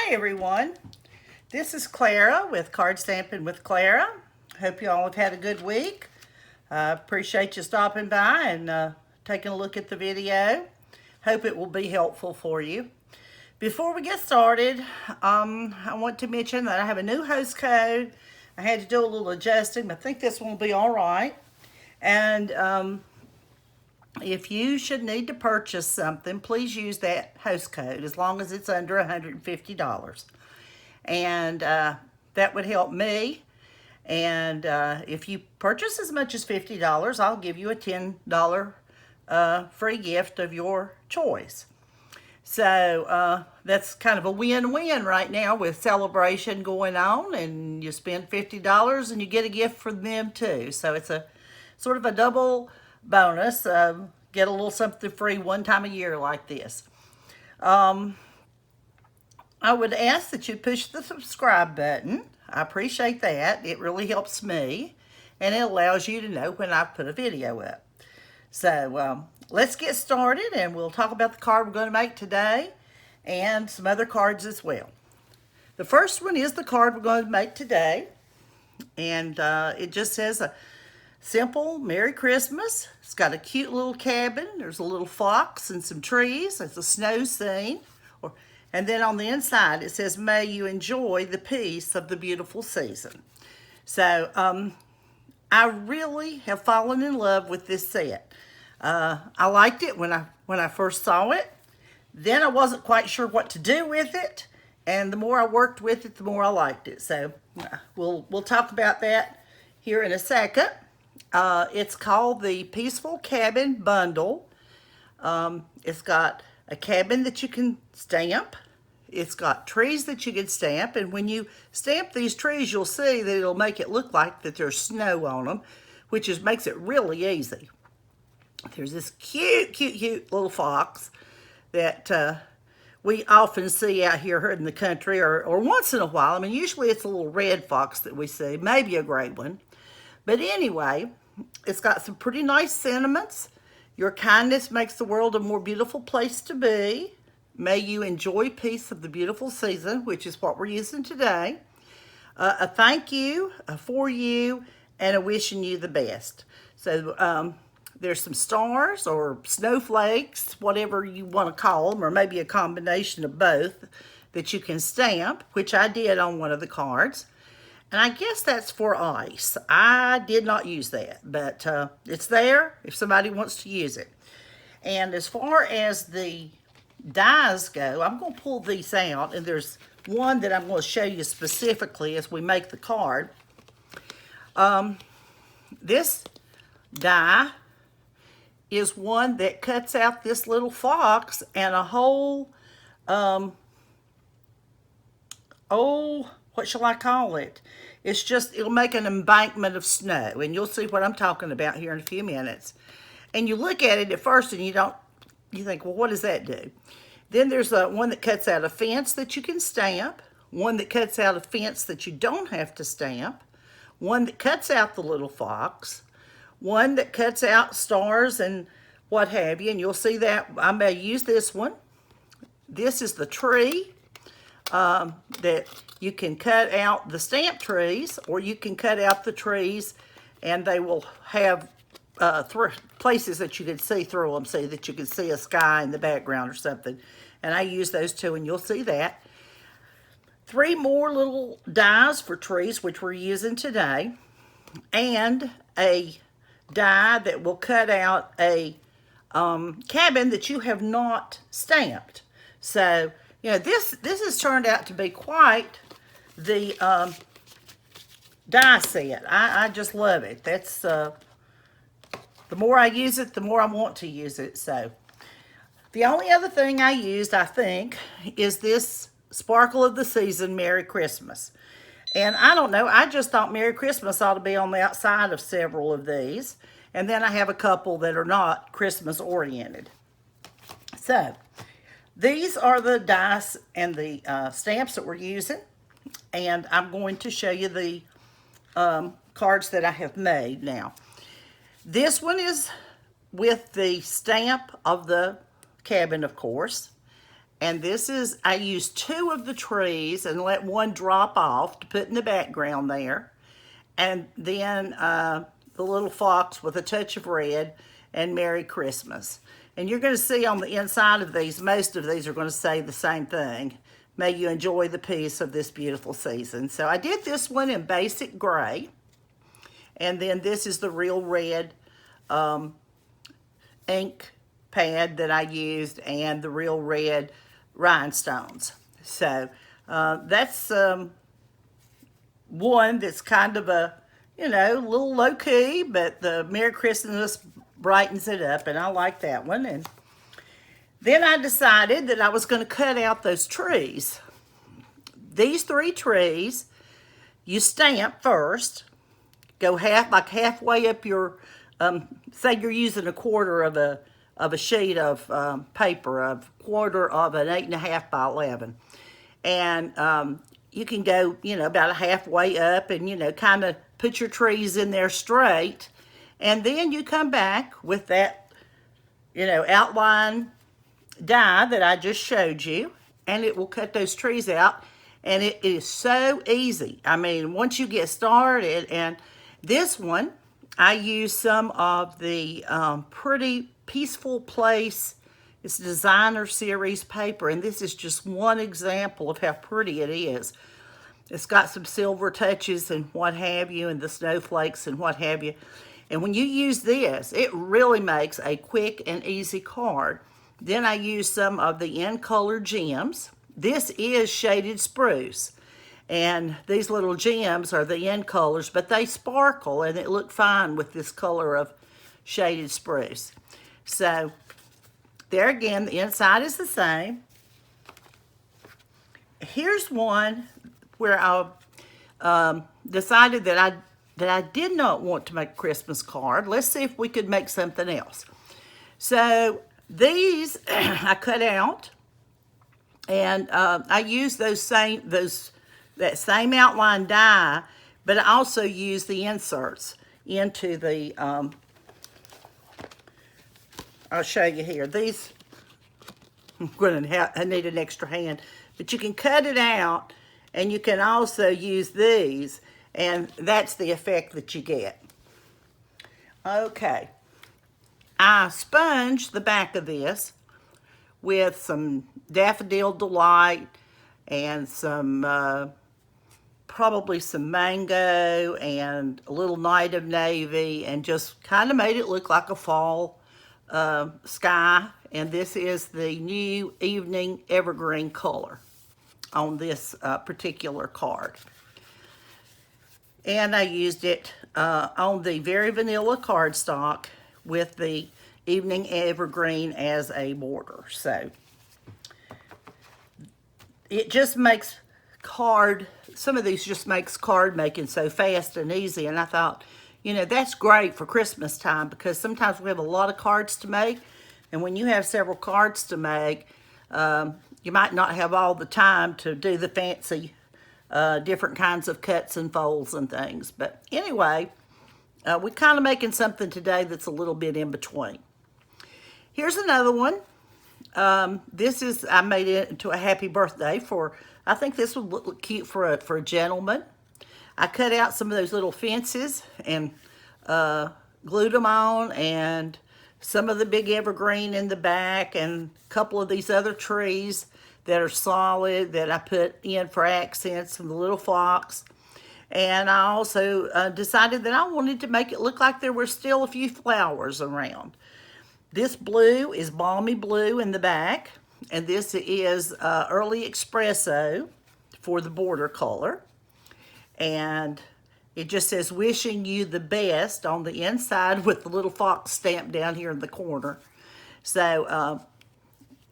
Hi everyone, this is Clara with Card Stampin' with Clara. Hope you all have had a good week. Appreciate you stopping by and taking a look at the video. Hope it will be helpful for you. Before we get started, I want to mention that I have a new host code. I had to do a little adjusting, but I think this one will be all right. And if you should need to purchase something, please use that host code as long as it's under $150. And that would help me. And if you purchase as much as $50, I'll give you a $10 free gift of your choice. So that's kind of a win-win right now with celebration going on, and you spend $50 and you get a gift from them too. So it's a sort of a double bonus. Get a little something free one time a year like this. I would ask that you push the subscribe button. I appreciate that. It really helps me, and it allows you to know when I put a video up. So let's get started, and we'll talk about the card we're going to make today and some other cards as well. The first one is the card we're going to make today, and it just says a simple Merry Christmas. It's got a cute little cabin. There's a little fox and some trees. It's a snow scene. And then on the inside it says, may you enjoy the peace of the beautiful season. So I really have fallen in love with this set. I liked it when I first saw it. Then I wasn't quite sure what to do with it. And the more I worked with it, the more I liked it. So we'll talk about that here in a second. It's called the Peaceful Cabin Bundle. It's got a cabin that you can stamp. It's got trees that you can stamp. And when you stamp these trees, you'll see that it'll make it look like that there's snow on them, which makes it really easy. There's this cute little fox that we often see out here in the country, or once in a while. I mean, usually it's a little red fox that we see, maybe a gray one. But anyway, it's got some pretty nice sentiments. Your kindness makes the world a more beautiful place to be. May you enjoy peace of the beautiful season, which is what we're using today. A thank you, a for you, and a wishing you the best. So there's some stars or snowflakes, whatever you want to call them, or maybe a combination of both that you can stamp, which I did on one of the cards. And I guess that's for ice. I did not use that, but it's there if somebody wants to use it. And as far as the dies go, I'm going to pull these out, and there's one that I'm going to show you specifically as we make the card. This die is one that cuts out this little fox and a whole, what shall I call it? It'll make an embankment of snow, and you'll see what I'm talking about here in a few minutes. And you look at it at first and you think, well, what does that do? Then there's one that cuts out a fence that you can stamp, one that cuts out a fence that you don't have to stamp, one that cuts out the little fox, one that cuts out stars and what have you, and you'll see that I may use this one. This is the tree that you can cut out the stamp trees, or you can cut out the trees and they will have places that you can see through them, so that you can see a sky in the background or something. And I use those two, and you'll see that. 3 more little dies for trees, which we're using today, and a die that will cut out a cabin that you have not stamped. So, you know, this has turned out to be quite the die set. I just love it. That's the more I use it, the more I want to use it. So the only other thing I used, I think, is this Sparkle of the Season Merry Christmas. And I don't know, I just thought Merry Christmas ought to be on the outside of several of these. And then I have a couple that are not Christmas oriented. So these are the dice and the stamps that we're using. And I'm going to show you the cards that I have made now. This one is with the stamp of the cabin, of course. And this is, I used 2 of the trees and let one drop off to put in the background there. And then the little fox with a touch of red and Merry Christmas. And you're going to see on the inside of these, most of these are going to say the same thing. May you enjoy the peace of this beautiful season. So I did this one in basic gray. And then this is the real red ink pad that I used and the real red rhinestones. So that's one that's kind of a, you know, a little low key, but the Merry Christmas brightens it up, and I like that one. And then I decided that I was going to cut out those trees. These 3 trees, you stamp first, go halfway up your, say you're using a quarter of a sheet of paper, a quarter of an 8.5 by 11. And you can go, you know, about halfway up and, you know, kind of put your trees in there straight. And then you come back with that, you know, outline die that I just showed you, and it will cut those trees out. And it is so easy. I mean, once you get started, and this one, I use some of the Pretty Peaceful Place. It's designer series paper, and this is just one example of how pretty it is. It's got some silver touches and what have you, and the snowflakes and what have you. And when you use this, it really makes a quick and easy card. Then I use some of the In Color gems. This is shaded spruce, and these little gems are the In Colors, but they sparkle, and it looked fine with this color of shaded spruce. So there again, the inside is the same. Here's one where I decided that I did not want to make a Christmas card. Let's see if we could make something else. So these I cut out, and I used that same outline die, but I also used the inserts into the. I'll show you here. These, I need an extra hand, but you can cut it out, and you can also use these, and that's the effect that you get. Okay, I sponged the back of this with some Daffodil Delight and some, probably some mango and a little Night of Navy, and just kind of made it look like a fall sky. And this is the new Evening Evergreen color on this particular card. And I used it on the very vanilla cardstock with the Evening Evergreen as a border. So it just makes some of these just makes card making so fast and easy. And I thought, you know, that's great for Christmas time, because sometimes we have a lot of cards to make. And when you have several cards to make, you might not have all the time to do the fancy different kinds of cuts and folds and things. But anyway, we're kind of making something today that's a little bit in between. Here's another one. This is, I made it into a happy birthday for, I think this would look cute for a gentleman. I cut out some of those little fences and glued them on, and some of the big evergreen in the back, and a couple of these other trees that are solid that I put in for accents, and the little fox. And I also decided that I wanted to make it look like there were still a few flowers around. This blue is Balmy Blue in the back, and this is Early Espresso for the border color. And it just says, wishing you the best on the inside with the little fox stamp down here in the corner. So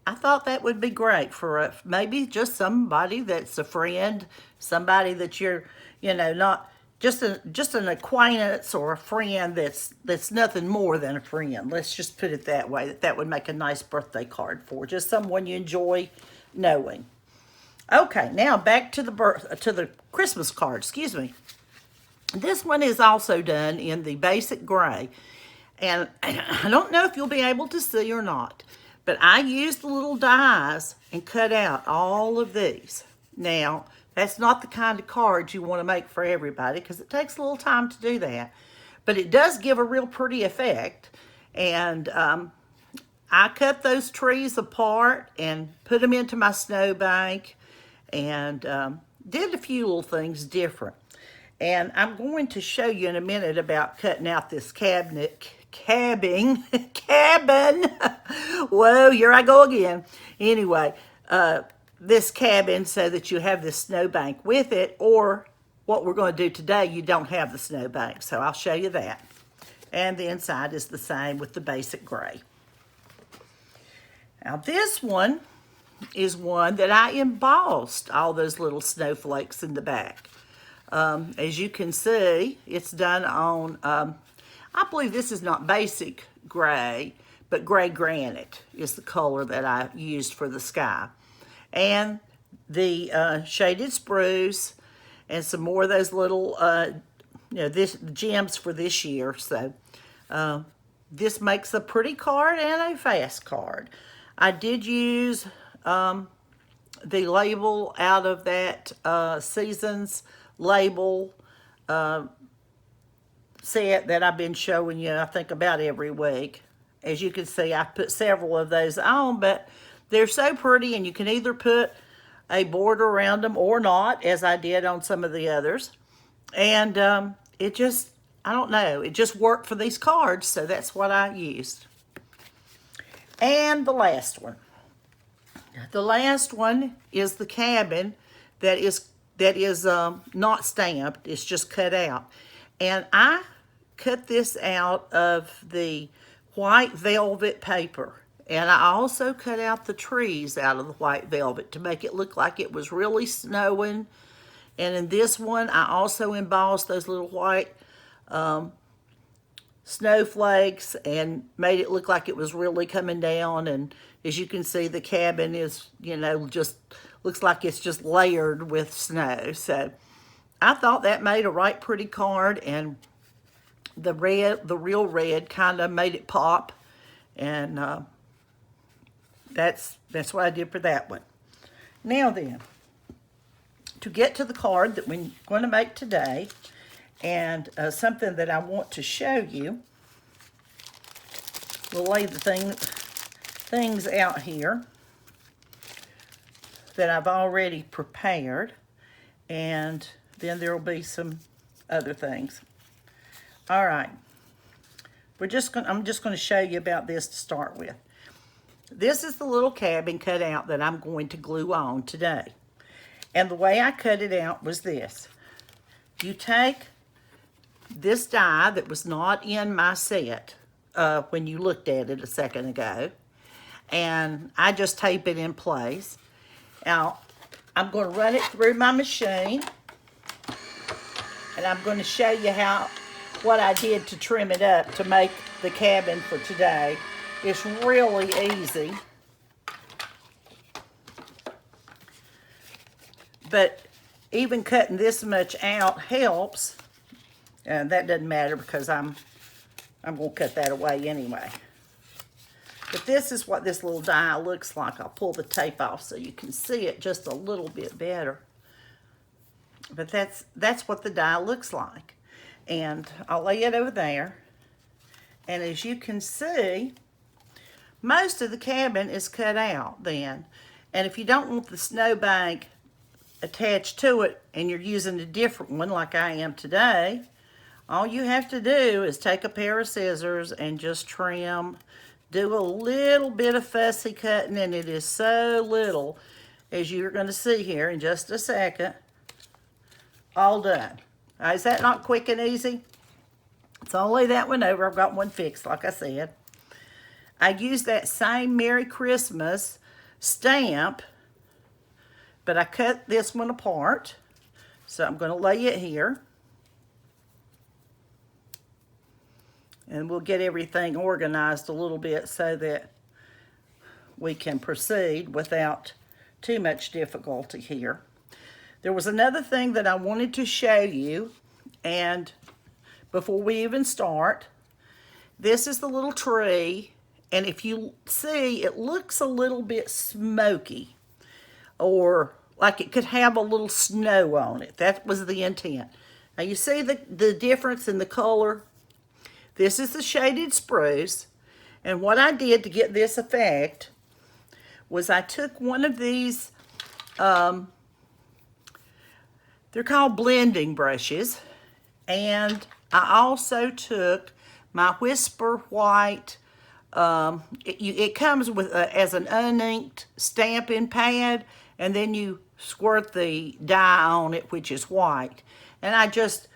I thought that would be great for maybe just somebody that's a friend, somebody that you're, you know, not just an acquaintance or a friend that's nothing more than a friend. Let's just put it that way. That would make a nice birthday card for just someone you enjoy knowing. Okay, now back to the Christmas card. Excuse me. This one is also done in the basic gray, and I don't know if you'll be able to see or not, But I used the little dies and cut out all of these. Now, that's not the kind of cards you want to make for everybody because it takes a little time to do that. But it does give a real pretty effect. And I cut those trees apart and put them into my snowbank and did a few little things different. And I'm going to show you in a minute about cutting out this cabin. Whoa, here I go again. Anyway, this cabin so that you have this snowbank with it, or what we're going to do today, you don't have the snowbank. So I'll show you that. And the inside is the same with the basic gray. Now this one is one that I embossed all those little snowflakes in the back. As you can see, it's done on, I believe this is not basic gray, but gray granite is the color that I used for the sky. And the shaded spruce and some more of those little, this gems for this year. So this makes a pretty card and a fast card. I did use the label out of that Seasons label set that I've been showing you, I think, about every week. As you can see, I put several of those on, but they're so pretty, and you can either put a border around them or not, as I did on some of the others. And it just, I don't know, it just worked for these cards, so that's what I used. And the last one. The last one is the cabin that is not stamped, it's just cut out. And I cut this out of the white velvet paper. And I also cut out the trees out of the white velvet to make it look like it was really snowing. And in this one, I also embossed those little white snowflakes and made it look like it was really coming down. And as you can see, the cabin is, just looks like it's just layered with snow. So I thought that made a right pretty card, and the real red kind of made it pop. And that's what I did for that one. Now then, to get to the card that we're going to make today, and something that I want to show you, we'll lay the things out here that I've already prepared, and then there will be some other things. All right, I'm just going to show you about this to start with. This is the little cabin cut out that I'm going to glue on today. And the way I cut it out was this. You take this die that was not in my set when you looked at it a second ago, and I just tape it in place. Now, I'm going to run it through my machine, and I'm going to show you what I did to trim it up to make the cabin for today. It's really easy. But even cutting this much out helps. And that doesn't matter because I'm going to cut that away anyway. But this is what this little die looks like. I'll pull the tape off so you can see it just a little bit better. But that's what the die looks like. And I'll lay it over there. And as you can see, most of the cabin is cut out then. And if you don't want the snowbank attached to it and you're using a different one like I am today, all you have to do is take a pair of scissors and just trim. Do a little bit of fussy cutting, and it is so little, as you're going to see here in just a second. All done. Is that not quick and easy? It's only that one over. I've got one fixed, like I said. I used that same Merry Christmas stamp, but I cut this one apart. So I'm going to lay it here. And we'll get everything organized a little bit so that we can proceed without too much difficulty here. There was another thing that I wanted to show you, and before we even start, this is the little tree, And if you see, it looks a little bit smoky, or like it could have a little snow on it. That was the intent. Now you see the difference in the color? This is the shaded spruce. And what I did to get this effect was I took one of these, they're called blending brushes. And I also took my Whisper White. It comes with as an uninked Stampin' pad, and then you squirt the dye on it, which is white. And I just,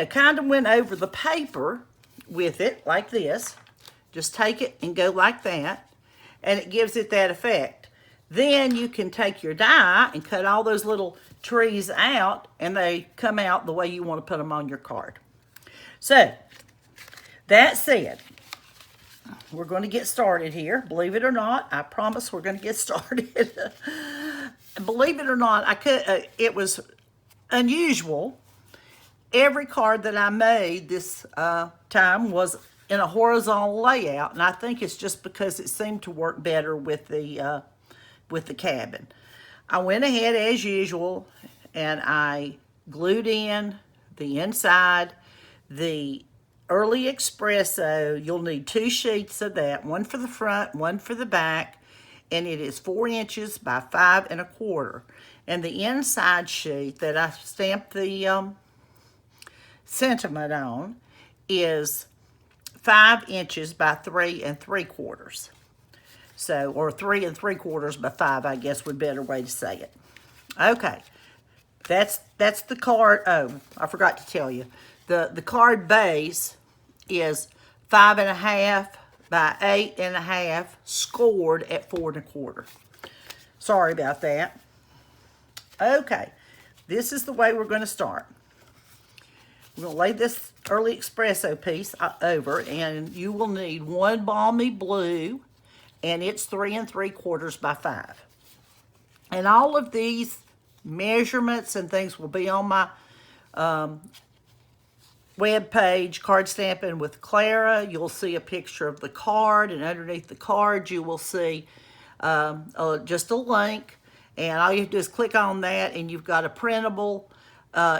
kind of went over the paper with it like this. Just take it and go like that, and it gives it that effect. Then you can take your die and cut all those little trees out, and they come out the way you want to put them on your card. So, that said, we're going to get started here. Believe it or not, I promise we're going to get started. Believe it or not, it was unusual. Every card that I made this time was in a horizontal layout, and I think it's just because it seemed to work better with the cabin. I went ahead as usual, and I glued in the inside. The Early Espresso, you'll need 2 sheets of that, one for the front, one for the back, and it is 4 inches by 5 1/4. And the inside sheet that I stamped the sentiment on is 5 inches by 3 3/4. So, or 3 3/4 by 5, I guess would be a better way to say it. Okay, that's the card. Oh, I forgot to tell you. The card base is 5 1/2 by 8 1/2, scored at 4 1/4. Sorry about that. Okay, this is the way we're going to start. We're going to lay this Early Espresso piece over, and you will need 1 balmy blue, and it's 3 3/4 by 5. And all of these measurements and things will be on my web page, Card Stampin' with Clara. You'll see a picture of the card, and underneath the card you will see just a link, and all you have to do is click on that, and you've got a printable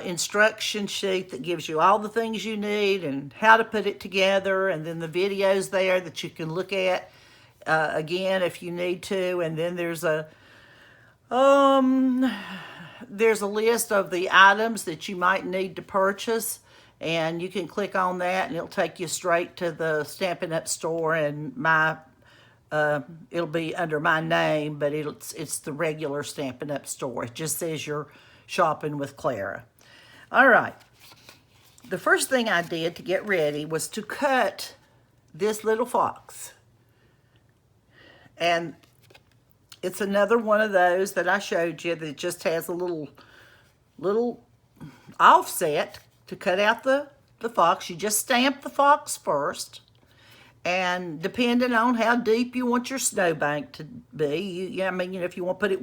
instruction sheet that gives you all the things you need and how to put it together, and then the videos there that you can look at again if you need to. And then there's a list of the items that you might need to purchase, and you can click on that and it'll take you straight to the Stampin' Up store, and it'll be under my name, but it's the regular Stampin' Up store. It just says you're shopping with Clara. All right. The first thing I did to get ready was to cut this little fox. And it's another one of those that I showed you that just has a little offset to cut out the fox. You just stamp the fox first. And depending on how deep you want your snowbank to be, if you want to put it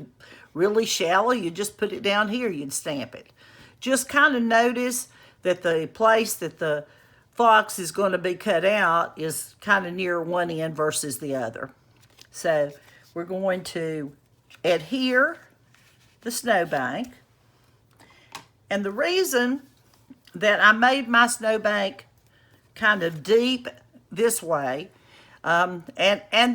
really shallow, you just put it down here, you'd stamp it. Just kind of notice that the place that the fox is going to be cut out is kind of near one end versus the other. So we're going to adhere the snowbank. And the reason that I made my snowbank kind of deep this way, and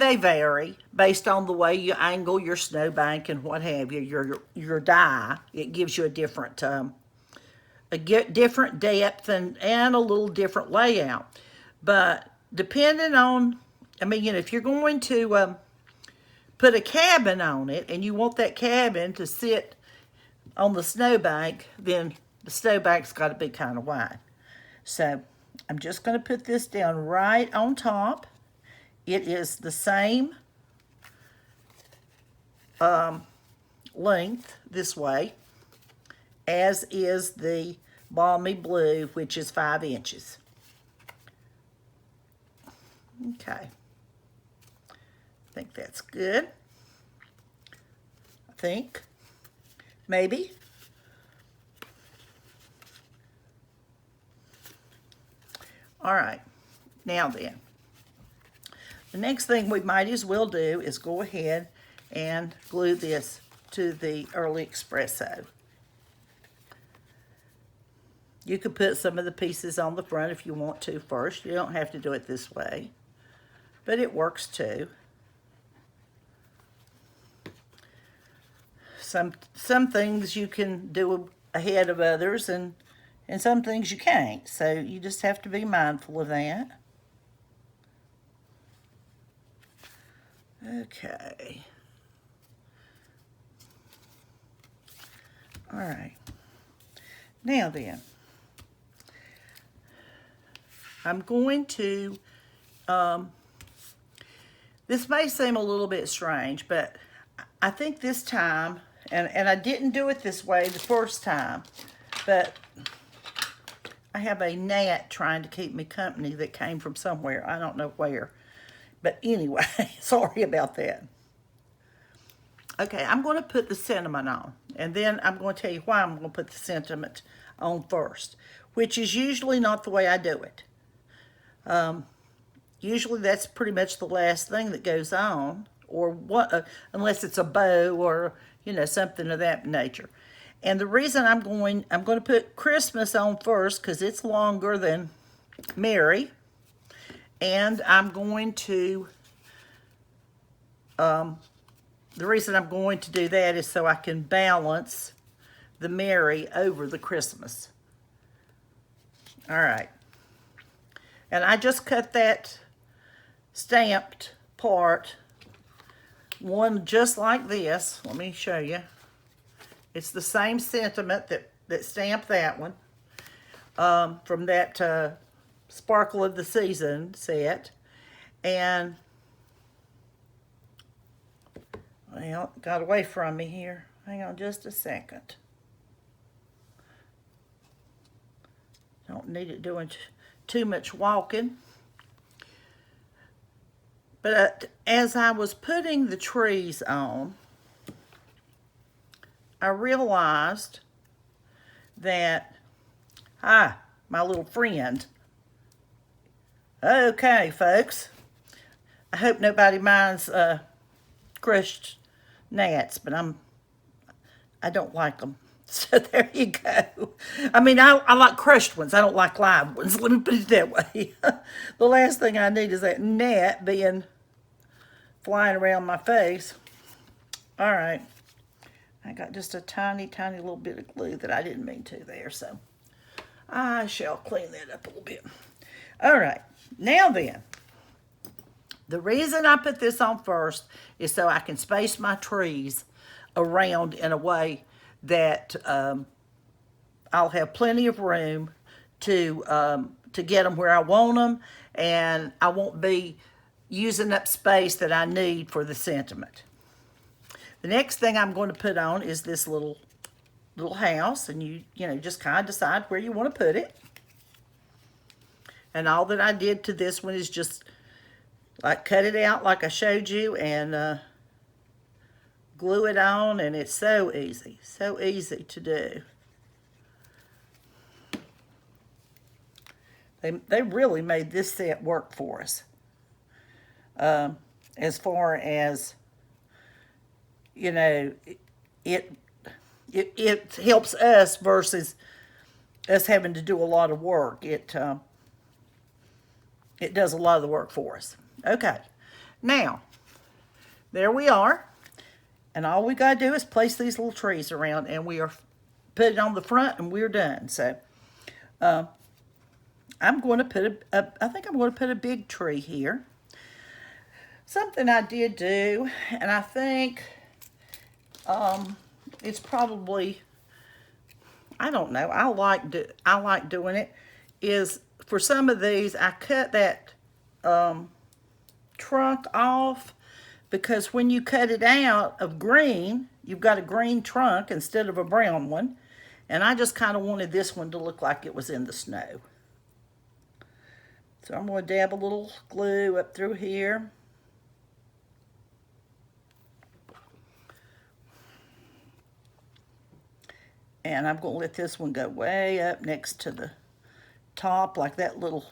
they vary based on the way you angle your snowbank and what have you, your die. It gives you a different depth and a little different layout. But depending on, if you're going to put a cabin on it and you want that cabin to sit on the snowbank, then the snowbank's got to be kind of wide. So I'm just going to put this down right on top. It is the same length this way as is the balmy blue, which is 5 inches. Okay. I think that's good. I think. Maybe. All right. Now then, The next thing we might as well do is go ahead and glue this to the early espresso. You could put some of the pieces on the front if you want to first. You don't have to do it this way, but it works too. Some things you can do ahead of others, and some things you can't. So you just have to be mindful of that. Okay. All right. Now then, I'm going to, this may seem a little bit strange, but I think this time, and I didn't do it this way the first time, but I have a gnat trying to keep me company that came from somewhere. I don't know where. But anyway, sorry about that. Okay, I'm going to put the cinnamon on. And then I'm going to tell you why I'm going to put the cinnamon on first, which is usually not the way I do it. Usually that's pretty much the last thing that goes on, or what, unless it's a bow or, you know, something of that nature. And the reason I'm going to put Christmas on first because it's longer than Merry. And I'm going to, the reason I'm going to do that is so I can balance the Merry over the Christmas. All right. And I just cut that stamped part, one just like this. Let me show you. It's the same sentiment that stamped that one from that Sparkle of the Season set. And, well, it got away from me here. Hang on just a second. Don't need it doing too much walking. But as I was putting the trees on, I realized that, my little friend. Okay, folks. I hope nobody minds crushed gnats, but I don't like them. So there you go. I mean, I like crushed ones. I don't like live ones. Let me put it that way. The last thing I need is that gnat being flying around my face. All right. I got just a tiny, tiny little bit of glue that I didn't mean to there, so I shall clean that up a little bit. All right. Now then, the reason I put this on first is so I can space my trees around in a way that I'll have plenty of room to get them where I want them, and I won't be using up space that I need for the sentiment. The next thing I'm going to put on is this little house, and you know, just kind of decide where you want to put it. And all that I did to this one is just like cut it out like I showed you and glue it on, and it's so easy to do. They really made this set work for us. As far as, you know, it helps us versus us having to do a lot of work. It does a lot of the work for us. Okay, now there we are, and all we got to do is place these little trees around, and we are put it on the front, and we're done. So I'm going to put I think I'm going to put a big tree here. Something I did do, and I think it's probably, I don't know, I like doing it, is for some of these I cut that trunk off, because when you cut it out of green, you've got a green trunk instead of a brown one, and I just kind of wanted this one to look like it was in the snow. So I'm going to dab a little glue up through here. And I'm going to let this one go way up next to the top, like that little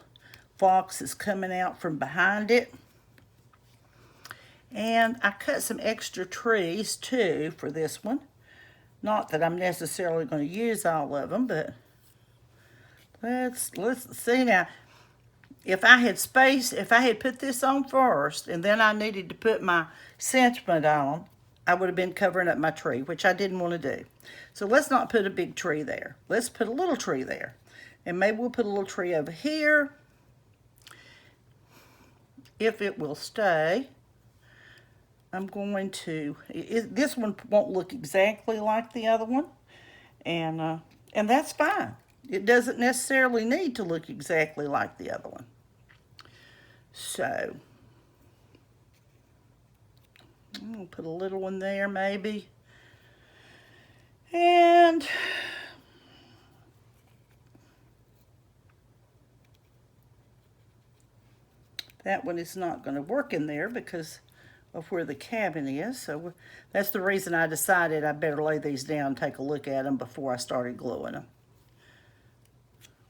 fox is coming out from behind it. And I cut some extra trees too for this one. Not that I'm necessarily going to use all of them, but let's see now. If I had put this on first and then I needed to put my sentiment on, I would have been covering up my tree, which I didn't want to do. So let's not put a big tree there. Let's put a little tree there. And maybe we'll put a little tree over here, if it will stay. I'm going to, this one won't look exactly like the other one, and that's fine. It doesn't necessarily need to look exactly like the other one. So, I'm going to put a little one there maybe. And that one is not going to work in there because of where the cabin is. So that's the reason I decided I better lay these down and take a look at them before I started gluing them.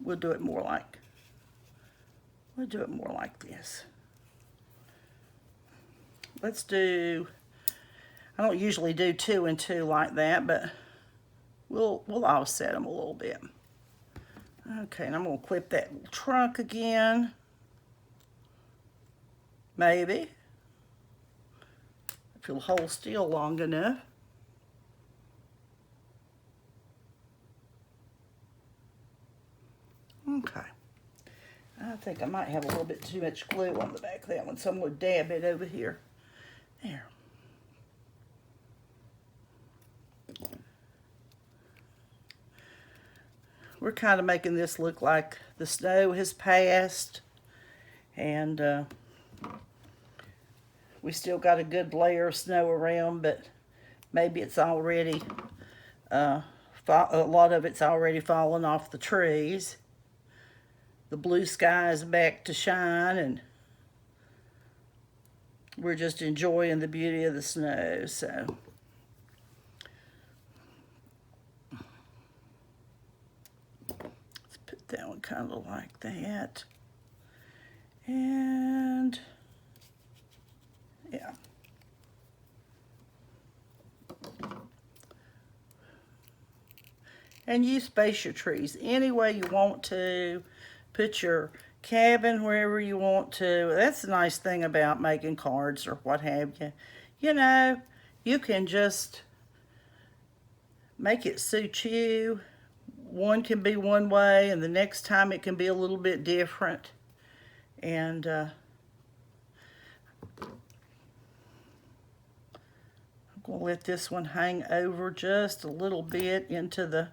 We'll do it more like this. Let's do, I don't usually do 2 and 2 like that, but we'll offset them a little bit. Okay, and I'm going to clip that little trunk again. Maybe. If it'll hold still long enough. Okay. I think I might have a little bit too much glue on the back of that one, so I'm going to dab it over here. There. We're kind of making this look like the snow has passed, and we still got a good layer of snow around, but maybe it's already, a lot of it's already fallen off the trees. The blue sky is back to shine, and we're just enjoying the beauty of the snow. So let's put that one kind of like that. And yeah. And you space your trees any way you want to. Put your cabin wherever you want to. That's the nice thing about making cards or what have you. You know, you can just make it suit you. One can be one way, and the next time it can be a little bit different. And I'm going to let this one hang over just a little bit into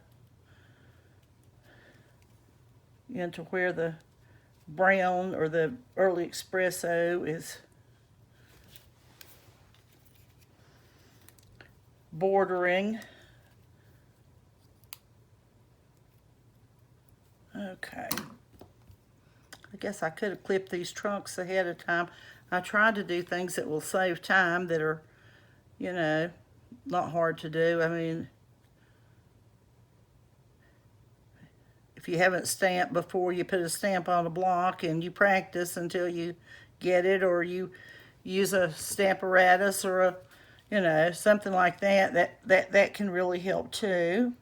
where the brown or the early espresso is bordering. Okay. I guess I could have clipped these trunks ahead of time. I tried to do things that will save time, that are, you know, not hard to do. I mean, if you haven't stamped before, you put a stamp on a block and you practice until you get it, or you use a stamparatus or a, you know, something like that. That can really help too.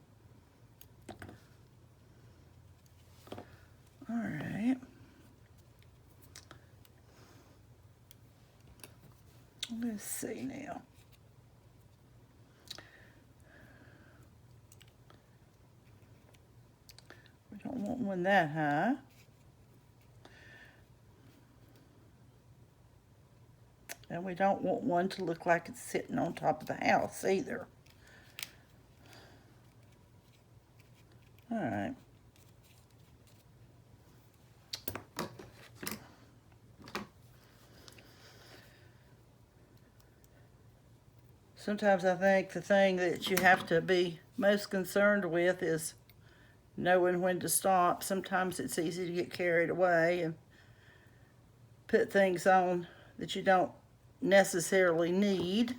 All right. Let's see now. We don't want one that high. And we don't want one to look like it's sitting on top of the house either. All right. Sometimes I think the thing that you have to be most concerned with is knowing when to stop. Sometimes it's easy to get carried away and put things on that you don't necessarily need.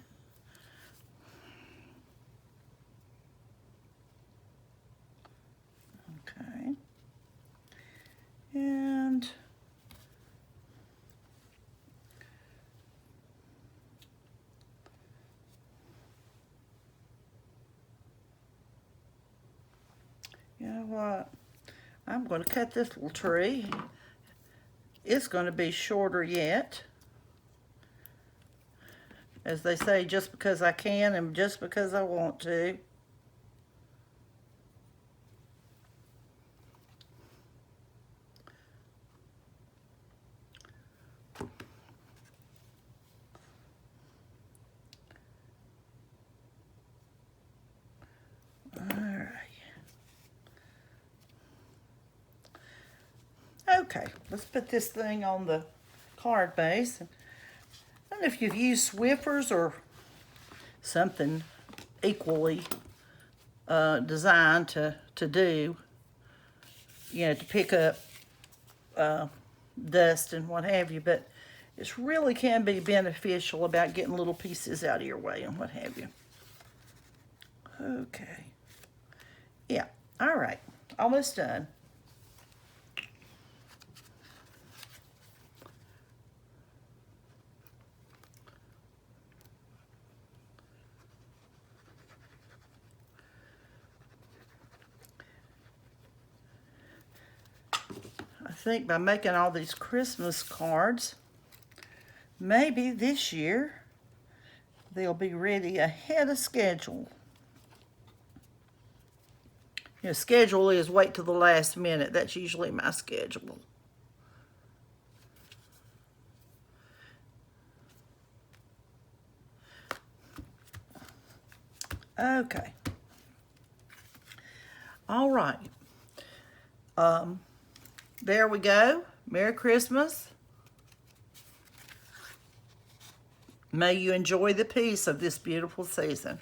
Okay. And You know what? I'm going to cut this little tree. It's going to be shorter yet. As they say, just because I can and just because I want to. Okay, let's put this thing on the card base. I don't know if you've used Swiffers or something equally designed to do, you know, to pick up dust and what have you, but it really can be beneficial about getting little pieces out of your way and what have you. Okay. Yeah, all right, almost done. I think by making all these Christmas cards, maybe this year they'll be ready ahead of schedule. You know, schedule is wait till the last minute. That's usually my schedule. Okay. All right. There we go. Merry Christmas. May you enjoy the peace of this beautiful season.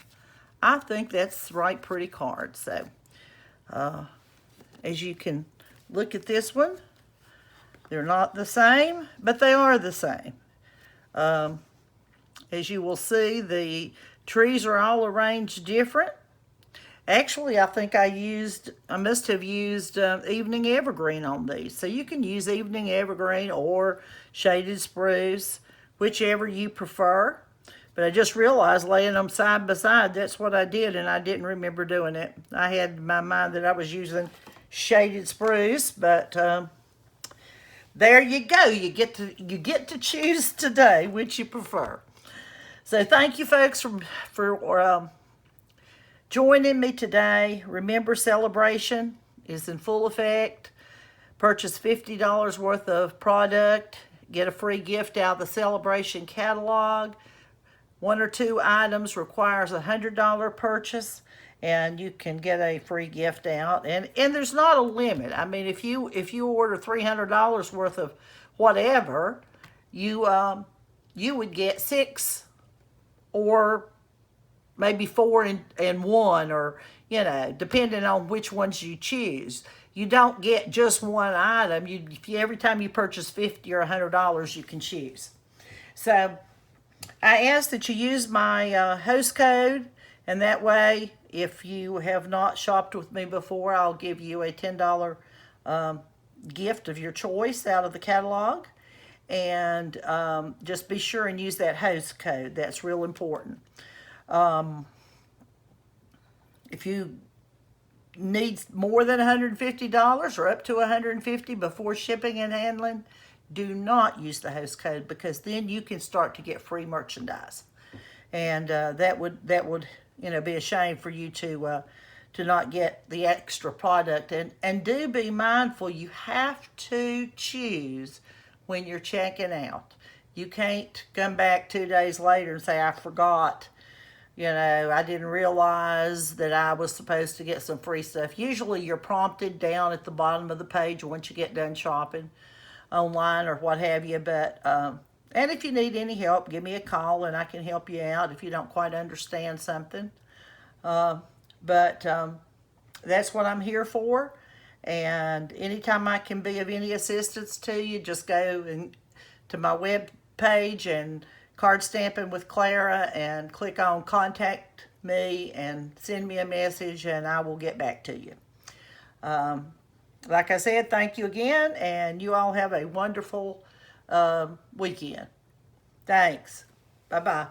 I think that's right pretty card. So, as you can look at this one, they're not the same, but they are the same. As you will see, the trees are all arranged different. Actually, I think I must have used evening evergreen on these. So you can use evening evergreen or shaded spruce, whichever you prefer. But I just realized laying them side by side, that's what I did, and I didn't remember doing it. I had in my mind that I was using shaded spruce, but there you go. You get to choose today which you prefer. So thank you, folks, for joining me today. Remember, celebration is in full effect. Purchase $50 worth of product. Get a free gift out of the celebration catalog. 1 or 2 items requires a $100 purchase, and you can get a free gift out. And there's not a limit. I mean, if you order $300 worth of whatever, you would get 6 or maybe 4 and 1, or, you know, depending on which ones you choose. You don't get just one item. Every time you purchase $50 or $100, you can choose. So I ask that you use my host code, and that way, if you have not shopped with me before, I'll give you a $10 gift of your choice out of the catalog. And just be sure and use that host code. That's real important. If you need more than $150 or up to $150 before shipping and handling, do not use the host code, because then you can start to get free merchandise, and that would be a shame for you to not get the extra product. And do be mindful, you have to choose when you're checking out. You can't come back 2 days later and say, I forgot. I didn't realize that I was supposed to get some free stuff. Usually you're prompted down at the bottom of the page once you get done shopping online or what have you. But and if you need any help, give me a call and I can help you out if you don't quite understand something. But that's what I'm here for. And anytime I can be of any assistance to you, just go to my web page and Card Stampin' with Clara and click on Contact Me and send me a message, and I will get back to you. Like I said, thank you again, and you all have a wonderful weekend. Thanks. Bye-bye.